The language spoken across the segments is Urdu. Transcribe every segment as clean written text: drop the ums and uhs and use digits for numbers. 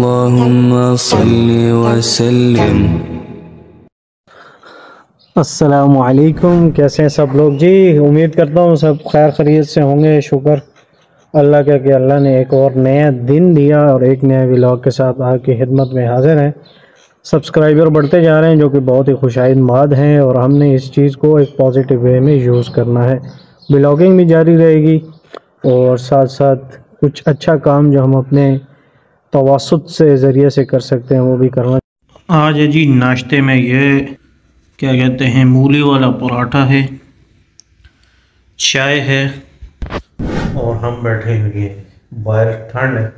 اللهم صل وسلم۔ السلام علیکم، کیسے ہیں سب لوگ جی؟ امید کرتا ہوں سب خیر خیریت سے ہوں گے۔ شکر اللہ کا کہ اللہ نے ایک اور نیا دن دیا اور ایک نیا ولاگ کے ساتھ آپ کی خدمت میں حاضر ہیں۔ سبسکرائبر بڑھتے جا رہے ہیں جو کہ بہت ہی خوشائند بات ہیں، اور ہم نے اس چیز کو ایک پازیٹیو وے میں یوز کرنا ہے۔ ولاگنگ بھی جاری رہے گی اور ساتھ ساتھ کچھ اچھا کام جو ہم اپنے توسط سے ذریعے سے کر سکتے ہیں وہ بھی کرنا۔ آج ہے جی ناشتے میں یہ کیا کہتے ہیں مولی والا پراٹھا ہے، چائے ہے، اور ہم بیٹھے ہوئے باہر ٹھنڈ ہے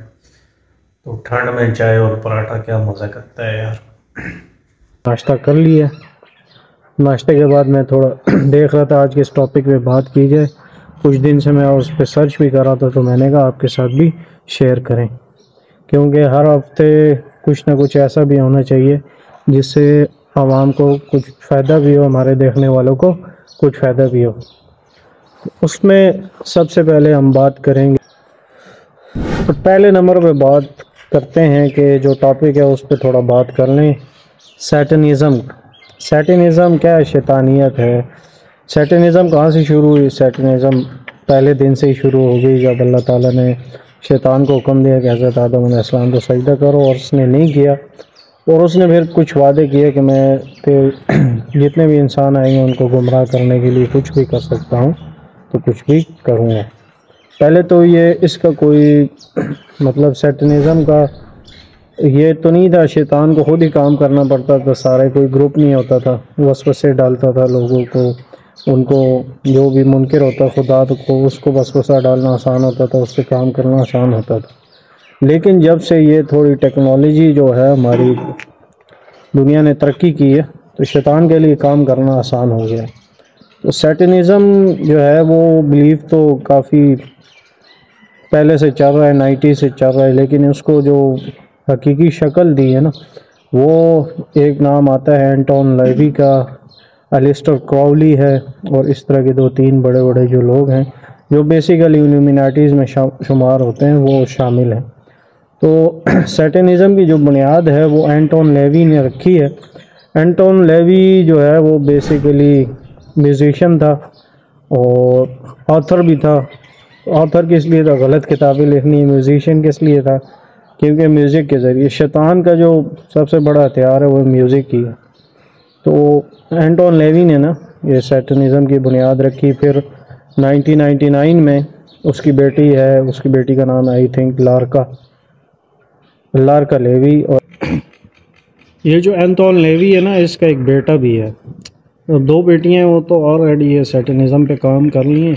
تو ٹھنڈ میں چائے اور پراٹھا کیا مزہ کرتا ہے یار۔ ناشتہ کر لیا، ناشتے کے بعد میں تھوڑا دیکھ رہا تھا آج کے اس ٹاپک پہ بات کی جائے۔ کچھ دن سے میں اس پہ سرچ بھی کر رہا تھا تو میں نے کہا آپ کے ساتھ بھی شیئر کریں، کیونکہ ہر ہفتے کچھ نہ کچھ ایسا بھی ہونا چاہیے جس سے عوام کو کچھ فائدہ بھی ہو، ہمارے دیکھنے والوں کو کچھ فائدہ بھی ہو۔ اس میں سب سے پہلے ہم بات کریں گے، پہلے نمبر پہ بات کرتے ہیں کہ جو ٹاپک ہے اس پہ تھوڑا بات کر لیں، سیٹنزم۔ سیٹنزم کیا ہے؟ شیطانیت ہے۔ سیٹنزم کہاں سے شروع ہوئی؟ سیٹنزم پہلے دن سے ہی شروع ہو گئی جب اللہ تعالیٰ نے شیطان کو حکم دیا کہ حضرت آدم علیہ السلام کو سجدہ کرو، اور اس نے نہیں کیا، اور اس نے پھر کچھ وعدے کیے کہ میں جتنے بھی انسان آئیں گے ان کو گمراہ کرنے کے لیے کچھ بھی کر سکتا ہوں تو کچھ بھی کروں گا۔ پہلے تو یہ اس کا کوئی مطلب سیٹنزم کا یہ تو نہیں تھا، شیطان کو خود ہی کام کرنا پڑتا تھا، سارے کوئی گروپ نہیں ہوتا تھا، وسوسے ڈالتا تھا لوگوں کو، ان کو جو بھی منکر ہوتا خدا کو اس کو وسوسہ ڈالنا آسان ہوتا تھا، اس سے کام کرنا آسان ہوتا تھا۔ لیکن جب سے یہ تھوڑی ٹیکنالوجی جو ہے ہماری دنیا نے ترقی کی ہے تو شیطان کے لیے کام کرنا آسان ہو گیا۔ تو سیٹنزم جو ہے وہ بلیف تو کافی پہلے سے چل رہا ہے، 90 سے چل رہا ہے، لیکن اس کو جو حقیقی شکل دی ہے نا وہ ایک نام آتا ہے اینٹون لیوی کا، الیسٹر کراؤلی ہے، اور اس طرح کے 2-3 بڑے بڑے جو لوگ ہیں جو بیسیکلی الومیناٹیز میں شمار ہوتے ہیں وہ شامل ہیں۔ تو سیٹنزم کی جو بنیاد ہے وہ اینٹون لیوی نے رکھی ہے۔ اینٹون لیوی جو ہے وہ بیسیکلی میوزیشین تھا اور آتھر بھی تھا۔ آتھر کس لیے تھا؟ غلط کتابیں لکھنی۔ میوزیشین کس لیے تھا؟ کیونکہ میوزک کے ذریعے شیطان کا جو سب سے بڑا ہتھیار ہے وہ میوزک ہی ہے۔ تو اینٹون لیوی نے نا یہ سیٹنزم کی بنیاد رکھی۔ پھر 1999 میں اس کی بیٹی ہے، اس کی بیٹی کا نام آئی تھنک لارکا لیوی، اور یہ جو اینٹون لیوی ہے نا اس کا ایک بیٹا بھی ہے، 2 بیٹیاں ہیں، وہ تو آلریڈی یہ سیٹنزم پہ کام کر لی ہیں،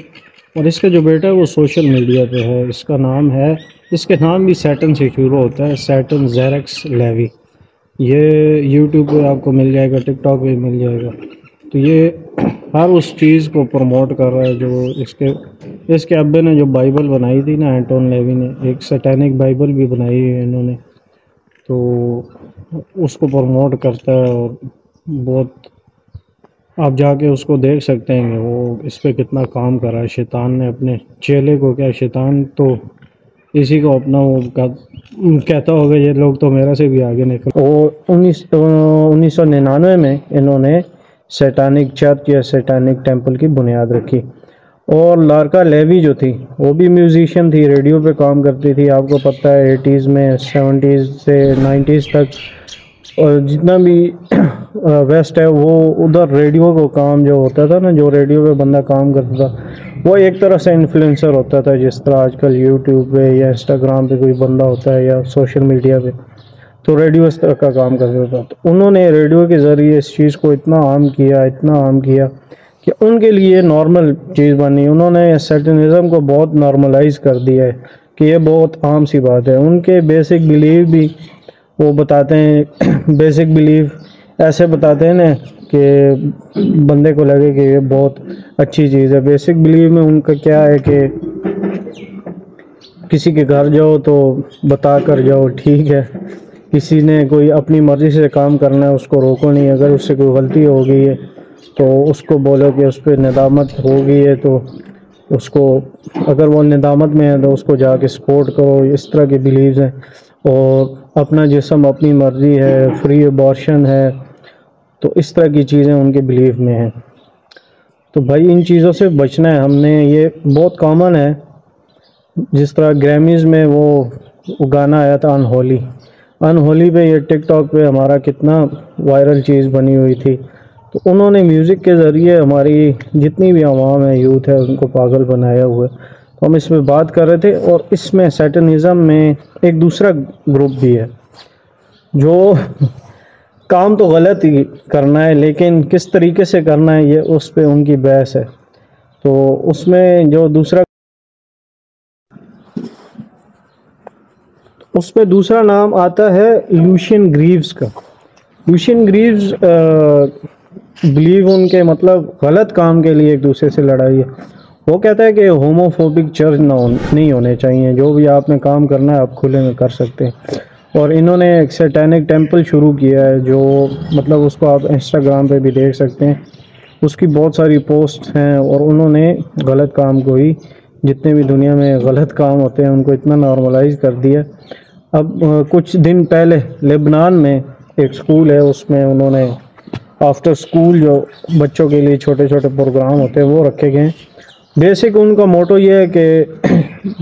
اور اس کا جو بیٹا ہے وہ سوشل میڈیا پہ ہے۔ اس کا نام ہے، اس کے نام بھی سیٹن سے شروع ہوتا ہے، سیٹن زیرکس لیوی۔ یہ یوٹیوب پہ آپ کو مل جائے گا، ٹک ٹاک پہ مل جائے گا۔ تو یہ ہر اس چیز کو پروموٹ کر رہا ہے جو اس کے ابے نے جو بائبل بنائی تھی نا اینٹون لیوی نے، ایک سیٹینک بائبل بھی بنائی ہے انہوں نے، تو اس کو پروموٹ کرتا ہے، اور بہت آپ جا کے اس کو دیکھ سکتے ہیں کہ وہ اس پہ کتنا کام کر رہا ہے۔ شیطان نے اپنے چیلے کو کیا، شیطان تو اسی کو اپنا وہ کہتا ہوگا یہ لوگ تو میرا سے بھی آگے نکل۔ اور 1999 میں انہوں نے سیٹانک چرچ یا سیٹانک ٹیمپل کی بنیاد رکھی۔ اور لارکا لیوی جو تھی وہ بھی میوزیشین تھی، ریڈیو پہ کام کرتی تھی۔ آپ کو پتہ ہے 80s میں 70s سے 90s تک اور جتنا بھی ویسٹ ہے وہ ادھر ریڈیو کو کام جو ہوتا تھا نا، جو ریڈیو پہ بندہ کام کرتا تھا وہ ایک طرح سے انفلوئنسر ہوتا تھا، جس طرح آج کل یوٹیوب پہ یا انسٹاگرام پہ کوئی بندہ ہوتا ہے یا سوشل میڈیا پہ، تو ریڈیو اس طرح کا کام کرتا تھا۔ تو انہوں نے ریڈیو کے ذریعے اس چیز کو اتنا عام کیا کہ ان کے لیے نارمل چیز بنی۔ انہوں نے سیٹنزم کو بہت نارملائز کر دیا ہے کہ یہ بہت عام سی بات ہے۔ ان کے بیسک بلیف بھی وہ بتاتے ہیں، بیسک بلیف ایسے بتاتے ہیں نا کہ بندے کو لگے کہ یہ بہت اچھی چیز ہے۔ بیسک بلیف میں ان کا کیا ہے کہ کسی کے گھر جاؤ تو بتا کر جاؤ، ٹھیک ہے، کسی نے کوئی اپنی مرضی سے کام کرنا ہے اس کو روکو نہیں، اگر اس سے کوئی غلطی ہو گئی ہے تو اس کو بولو کہ اس پہ ندامت ہو گئی ہے، تو اس کو اگر وہ ندامت میں ہے تو اس کو جا کے سپورٹ کرو۔ اس طرح کے بلیوز ہیں۔ اور اپنا جسم اپنی مرضی ہے، فری ابارشن ہے، تو اس طرح کی چیزیں ان کے بلیف میں ہیں. تو بھائی ان چیزوں سے بچنا ہے ہم نے. یہ بہت کامن ہے. جس طرح گریمیز میں وہ گانا آیا تھا انہولی پہ، یہ ٹک ٹاک پہ ہمارا کتنا وائرل چیز بنی ہوئی تھی. تو انہوں نے میوزک کے ذریعے ہماری جتنی بھی عوام ہے، یوتھ ہے، ان کو پاگل بنایا ہوا ہے. تو ہم اس میں بات کر رہے تھے. اور اس میں سیٹنزم میں ایک دوسرا گروپ بھی ہے جو کام تو غلط ہی کرنا ہے، لیکن کس طریقے سے کرنا ہے یہ اس پہ ان کی بحث ہے. تو اس میں جو اس پہ دوسرا نام آتا ہے لوشین گریوز کا. لوشین گریوز بلیو ان کے مطلب غلط کام کے لیے ایک دوسرے سے لڑائی ہے. وہ کہتا ہے کہ ہوموفوبک چرچ نہیں ہونے چاہیے، جو بھی آپ نے کام کرنا ہے آپ کھلے میں کر سکتے ہیں. اور انہوں نے ایک سیٹینک ٹیمپل شروع کیا ہے، جو مطلب اس کو آپ انسٹاگرام پہ بھی دیکھ سکتے ہیں. اس کی بہت ساری پوسٹ ہیں، اور انہوں نے غلط کام کو ہی، جتنے بھی دنیا میں غلط کام ہوتے ہیں ان کو اتنا نارملائز کر دیا. اب کچھ دن پہلے لبنان میں ایک سکول ہے، اس میں انہوں نے آفٹر سکول جو بچوں کے لیے چھوٹے چھوٹے پروگرام ہوتے ہیں وہ رکھے گئے ہیں. بیسک ان کا موٹو یہ ہے کہ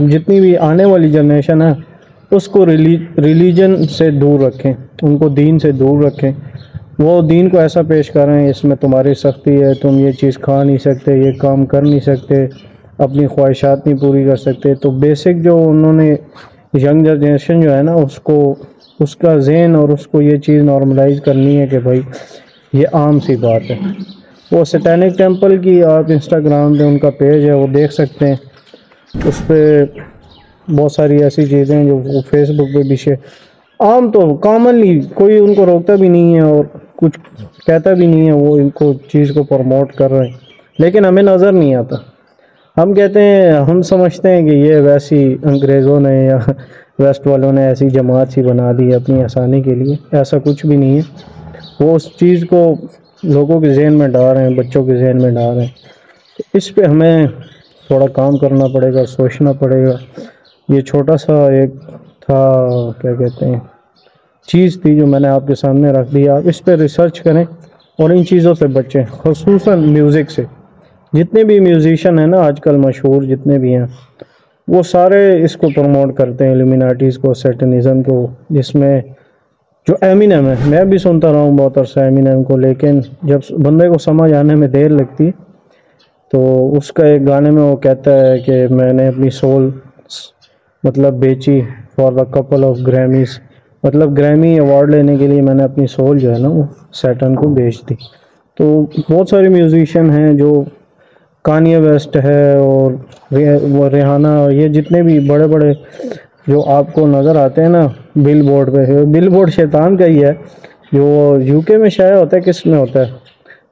جتنی بھی آنے والی جنریشن ہے اس کو ریلیجن سے دور رکھیں، ان کو دین سے دور رکھیں. وہ دین کو ایسا پیش کریں اس میں تمہاری سختی ہے، تم یہ چیز کھا نہیں سکتے، یہ کام کر نہیں سکتے، اپنی خواہشات نہیں پوری کر سکتے. تو بیسک جو انہوں نے ینگ جنریشن جو ہے نا، اس کو اس کا ذہن اور اس کو یہ چیز نارملائز کرنی ہے کہ بھائی یہ عام سی بات ہے. وہ سیٹینک ٹیمپل کی آپ انسٹاگرام پہ ان کا پیج ہے وہ دیکھ سکتے ہیں. اس پہ بہت ساری ایسی چیزیں ہیں جو وہ فیس بک پہ بھی عام تو کامنلی کوئی ان کو روکتا بھی نہیں ہے اور کچھ کہتا بھی نہیں ہے، وہ ان کو چیز کو پروموٹ کر رہے ہیں، لیکن ہمیں نظر نہیں آتا. ہم کہتے ہیں، ہم سمجھتے ہیں کہ یہ ویسی انگریزوں نے یا ویسٹ والوں نے ایسی جماعت سی بنا دی اپنی آسانی کے لیے. ایسا کچھ بھی نہیں ہے. وہ اس چیز کو لوگوں کے ذہن میں ڈال رہے ہیں، بچوں کے ذہن میں ڈال رہے ہیں. اس پہ ہمیں تھوڑا کام کرنا پڑے گا، سوچنا پڑے گا. یہ چھوٹا سا ایک تھا، کیا کہتے ہیں، چیز تھی جو میں نے آپ کے سامنے رکھ دی. آپ اس پہ ریسرچ کریں اور ان چیزوں سے بچیں، خصوصاً میوزک سے. جتنے بھی میوزیشین ہیں نا آج کل مشہور جتنے بھی ہیں، وہ سارے اس کو پروموٹ کرتے ہیں، الومیناٹیز کو، سیٹنزم کو. جس میں جو ایمینم ہے، میں بھی سنتا رہا ہوں بہت عرصہ ایمینم کو، لیکن جب بندے کو سمجھ آنے میں دیر لگتی ہے تو اس کا ایک گانے میں وہ کہتا ہے کہ میں نے اپنی سول مطلب بیچی فار دا کپل آف گریمیز، مطلب گریمی ایوارڈ لینے کے لیے میں نے اپنی سول جو ہے نا وہ سیٹن کو بیچ دی. تو بہت سارے میوزیشین ہیں، جو کانیے ویسٹ ہے اور وہ ریحانہ، یہ جتنے بھی بڑے بڑے جو آپ کو نظر آتے ہیں نا بل بورڈ پہ. بل بورڈ شیطان کا ہی ہے، جو یو کے میں شائع ہوتا ہے. کس میں ہوتا ہے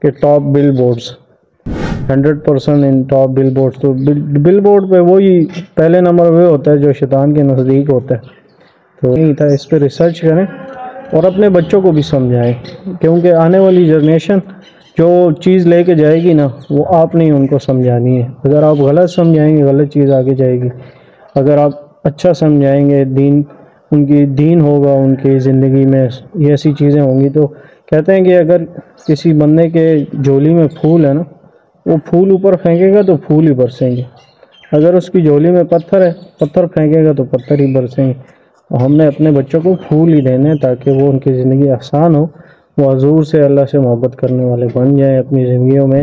کہ ٹاپ بل بورڈز 100% ان ٹاپ بل بورڈ. تو بل بورڈ پہ وہی پہلے نمبر پہ ہوتا ہے جو شیطان کے نزدیک ہوتا ہے. تو نہیں تھا. اس پہ ریسرچ کریں اور اپنے بچوں کو بھی سمجھائیں، کیونکہ آنے والی جنریشن جو چیز لے کے جائے گی نا، وہ آپ نہیں ان کو سمجھانی ہے. اگر آپ غلط سمجھائیں گے غلط چیز آگے جائے گی. اگر آپ اچھا سمجھائیں گے، دین ان کی دین ہوگا ان کی زندگی میں، یہ ایسی چیزیں ہوں گی. تو کہتے ہیں کہ اگر کسی بندے کے جھولی میں پھول ہے نا، وہ پھول اوپر پھینکے گا تو پھول ہی برسیں گے. اگر اس کی جھولی میں پتھر ہے، پتھر پھینکے گا تو پتھر ہی برسیں گے. ہم نے اپنے بچوں کو پھول ہی دینے تاکہ وہ ان کی زندگی آسان ہو، وہ حضور سے، اللہ سے محبت کرنے والے بن جائیں، اپنی زندگیوں میں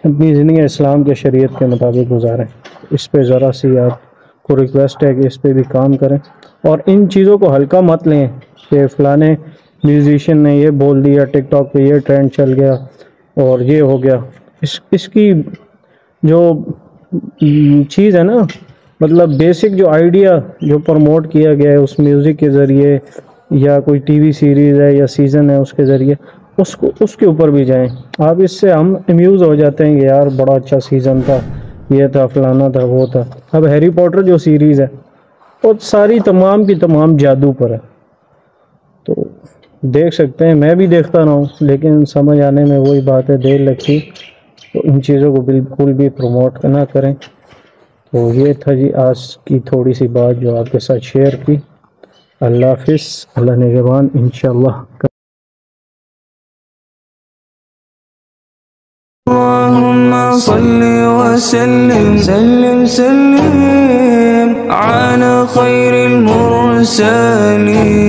اپنی زندگی اسلام کے شریعت کے مطابق گزاریں. اس پہ ذرا سی آپ کو ریکویسٹ ہے کہ اس پہ بھی کام کریں، اور ان چیزوں کو ہلکا مت لیں کہ فلانے میوزیشین نے یہ بول دیا، ٹک ٹاک پہ یہ ٹرینڈ چل گیا اور یہ ہو گیا. اس کی جو چیز ہے نا، مطلب بیسک جو آئیڈیا جو پروموٹ کیا گیا ہے اس میوزک کے ذریعے، یا کوئی ٹی وی سیریز ہے یا سیزن ہے اس کے ذریعے، اس کے اوپر بھی جائیں آپ. اس سے ہم امیوز ہو جاتے ہیں کہ یار بڑا اچھا سیزن تھا، یہ تھا، فلانا تھا، وہ تھا. اب ہیری پوٹر جو سیریز ہے وہ ساری تمام کی تمام جادو پر ہے. تو دیکھ سکتے ہیں، میں بھی دیکھتا رہا ہوں، لیکن سمجھ آنے میں وہی بات ہے، دیر لگتی. تو ان چیزوں کو بالکل بھی پروموٹ نہ کریں. تو یہ تھا جی آج کی تھوڑی سی بات جو آپ کے ساتھ شیئر کی. اللہ حافظ، اللہ نگہبان انشاءاللہ. اللهم صل وسلم سلم على خير المرسلين.